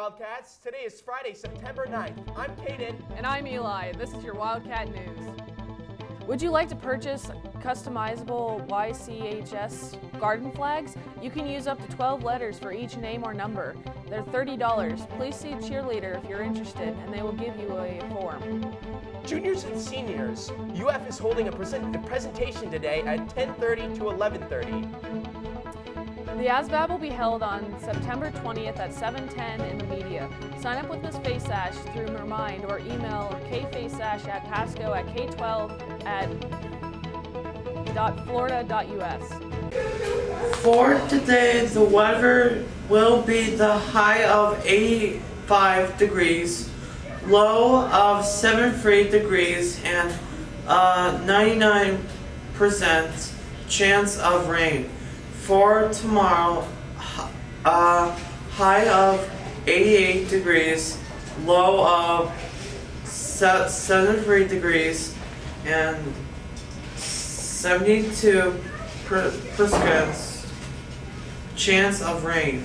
Wildcats. Today is Friday, September 9th. I'm Kaden. And I'm Eli. This is your Wildcat News. Would you like to purchase customizable WCHS garden flags? You can use up to 12 letters for each name or number. They're $30. Please see a cheerleader if you're interested, and they will give you a form. Juniors and seniors, UF is holding a presentation today at 10:30 to 11:30. The ASVAB will be held on September 20th at 7:10 in the media. Sign up with Ms. Faceash through Remind or email kfaceash@pasco@k12.florida.us. For today, the weather will be the high of 85 degrees, low of 73 degrees, and 99% chance of rain. For tomorrow, high of 88 degrees, low of 73 degrees, and 72% chance of rain.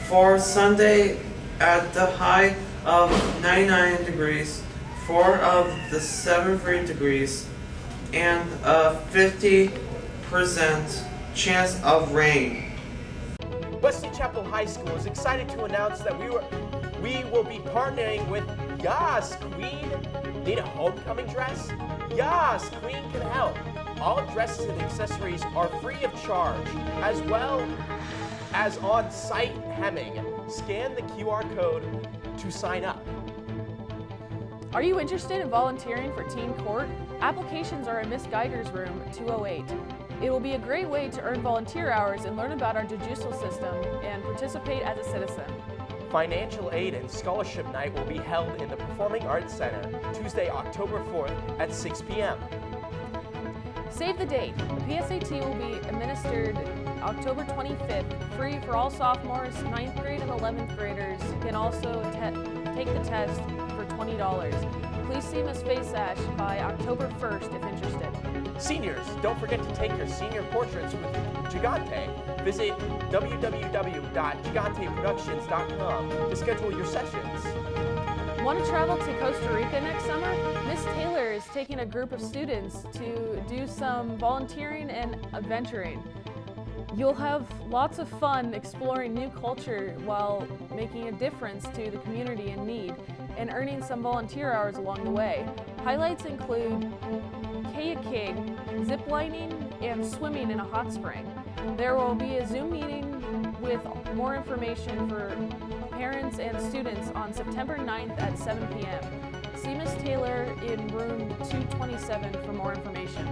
For Sunday, at the high of 99 degrees, 4 of the 73 degrees, and a 50% chance of rain. Wesley Chapel High School is excited to announce that we will be partnering with Yas Queen. Need a homecoming dress? Yas Queen can help. All dresses and accessories are free of charge, as well as on-site hemming. Scan the QR code to sign up. Are you interested in volunteering for Teen Court? Applications are in Miss Geiger's room 208. It will be a great way to earn volunteer hours and learn about our judicial system and participate as a citizen. Financial aid and scholarship night will be held in the Performing Arts Center Tuesday, October 4th at 6 p.m. Save the date. The PSAT will be administered October 25th, free for all sophomores. 9th grade and 11th graders can also take the test for $20. Please see Ms. Faceash by October 1st if interested. Seniors, don't forget to take your senior portraits with Gigante. Visit www.giganteproductions.com to schedule your sessions. Want to travel to Costa Rica next summer? Miss Taylor is taking a group of students to do some volunteering and adventuring. You'll have lots of fun exploring new culture while making a difference to the community in need and earning some volunteer hours along the way. Highlights include kayaking, ziplining, and swimming in a hot spring. There will be a Zoom meeting with more information for parents and students on September 9th at 7 p.m. See Ms. Taylor in room 227 for more information.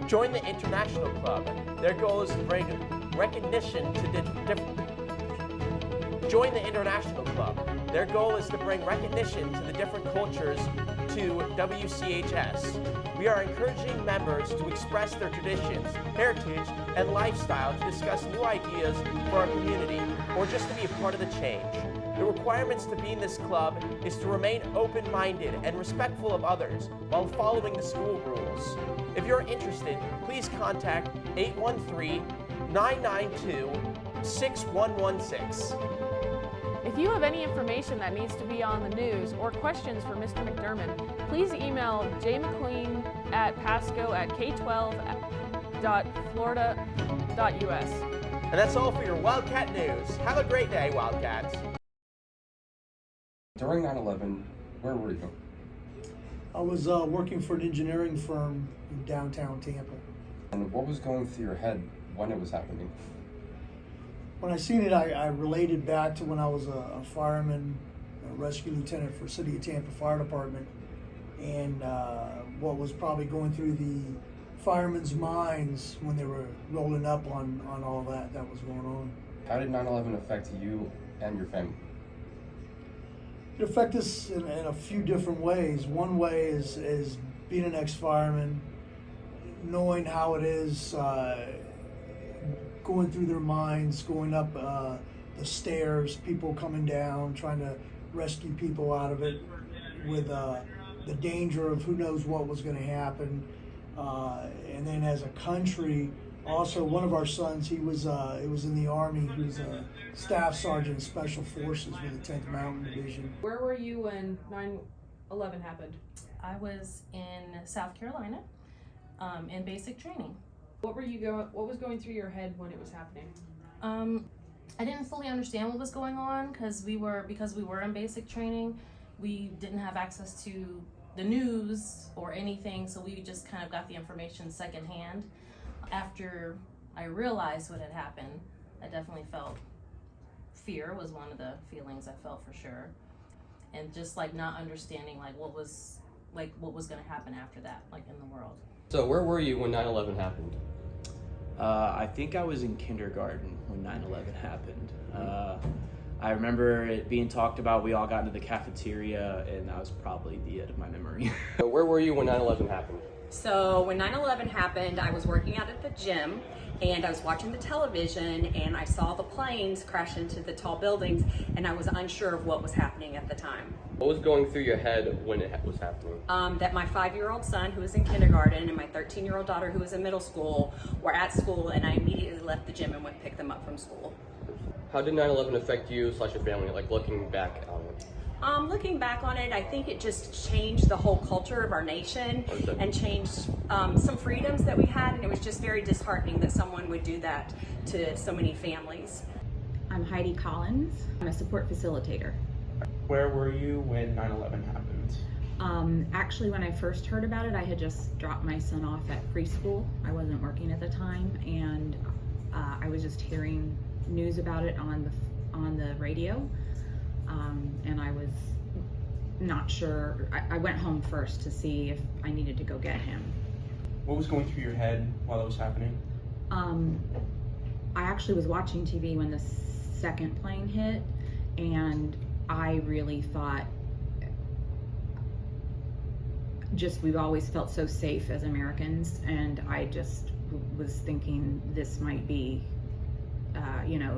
Join the International Club. Their goal is to bring recognition to Join the International Club. Their goal is to bring recognition to the different cultures to WCHS. We are encouraging members to express their traditions, heritage, and lifestyle to discuss new ideas for our community or just to be a part of the change. The requirements to be in this club is to remain open-minded and respectful of others while following the school rules. If you're interested, please contact 813-992-6116. If you have any information that needs to be on the news or questions for Mr. McDermott, please email jmcqueen@pasco@k12.florida.us. And that's all for your Wildcat News. Have a great day, Wildcats. During 9/11, where were you? I was working for an engineering firm in downtown Tampa. And what was going through your head when it was happening? When I seen it, I related back to when I was a fireman, a rescue lieutenant for City of Tampa Fire Department, and what was probably going through the firemen's minds when they were rolling up on all that was going on. How did 9/11 affect you and your family? It affected us in a few different ways. One way is being an ex-fireman, knowing how it is going through their minds, going up the stairs, people coming down, trying to rescue people out of it with the danger of who knows what was going to happen. And then as a country, also one of our sons, it was in the Army. He was a staff sergeant in Special Forces with the 10th Mountain Division. Where were you when 9/11 happened? I was in South Carolina in basic training. What was going through your head when it was happening? I didn't fully understand what was going on because we were in basic training. We didn't have access to the news or anything, so we just kind of got the information secondhand. After I realized what had happened, I definitely felt fear was one of the feelings I felt for sure, and just like not understanding what was going to happen after that, like in the world. So where were you when 9/11 happened? I think I was in kindergarten when 9/11 happened. I remember it being talked about. We all got into the cafeteria, and that was probably the end of my memory. So where were you when 9/11 happened? So when 9/11 happened, I was working out at the gym, and I was watching the television, and I saw the planes crash into the tall buildings, and I was unsure of what was happening at the time. What was going through your head when it was happening? That my 5-year-old son, who was in kindergarten, and my 13-year-old daughter, who was in middle school, were at school, and I immediately left the gym and went to pick them up from school. How did 9/11 affect you / your family, like looking back on it? Looking back on it, I think it just changed the whole culture of our nation and changed some freedoms that we had, and it was just very disheartening that someone would do that to so many families. I'm Heidi Collins. I'm a support facilitator. Where were you when 9/11 happened? Actually, when I first heard about it, I had just dropped my son off at preschool. I wasn't working at the time, and I was just hearing news about it on the radio, and I was not sure. I went home first to see if I needed to go get him. What was going through your head while it was happening? I actually was watching TV when the second plane hit, and I really thought, we've always felt so safe as Americans, and I just was thinking this might be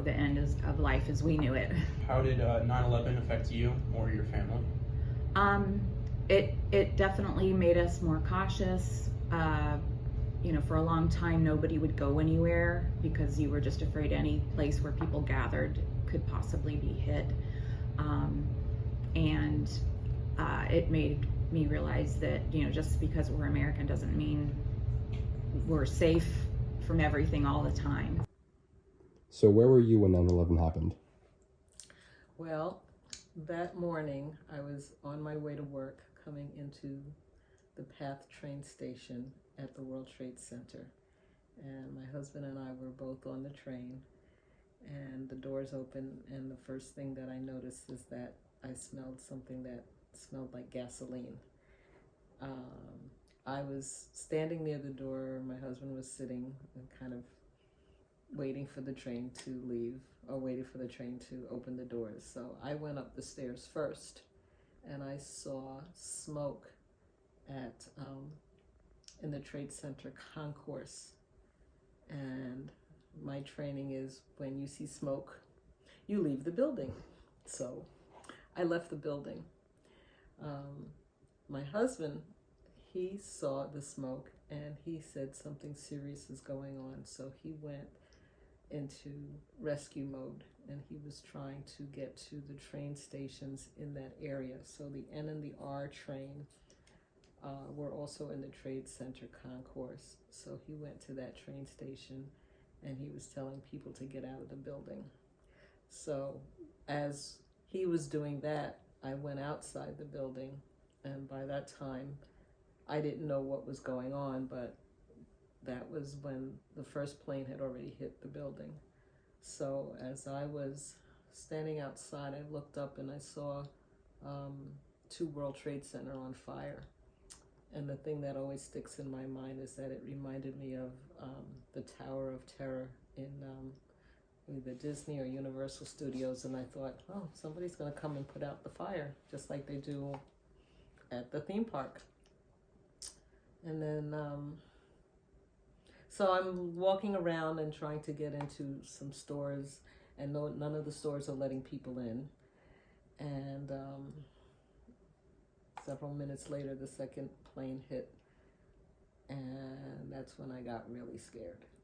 the end of life as we knew it. How did 9/11 affect you or your family? It definitely made us more cautious. For a long time, nobody would go anywhere because you were just afraid any place where people gathered could possibly be hit. It made me realize that, just because we're American doesn't mean we're safe from everything all the time. So where were you when 9/11 happened? Well, that morning I was on my way to work coming into the PATH train station at the World Trade Center. And my husband and I were both on the train, and the doors open, and the first thing that I noticed is that I smelled something that smelled like gasoline. I was standing near the door. My husband was sitting and kind of waiting for the train to leave, or waiting for the train to open the doors. So I went up the stairs first, and I saw smoke in the Trade Center concourse. And my training is, when you see smoke, you leave the building. So I left the building. My husband, he saw the smoke, and he said something serious is going on. So he went into rescue mode, and he was trying to get to the train stations in that area. So the N and the R train were also in the Trade Center concourse. So he went to that train station, and he was telling people to get out of the building. So as he was doing that, I went outside the building, and by that time I didn't know what was going on, but that was when the first plane had already hit the building. So as I was standing outside, I looked up and I saw 2 World Trade Center on fire. And the thing that always sticks in my mind is that it reminded me of the Tower of Terror in either Disney or Universal Studios. And I thought, oh, somebody's gonna come and put out the fire, just like they do at the theme park. And then, So I'm walking around and trying to get into some stores, and none of the stores are letting people in. And several minutes later, the second plane hit, and that's when I got really scared.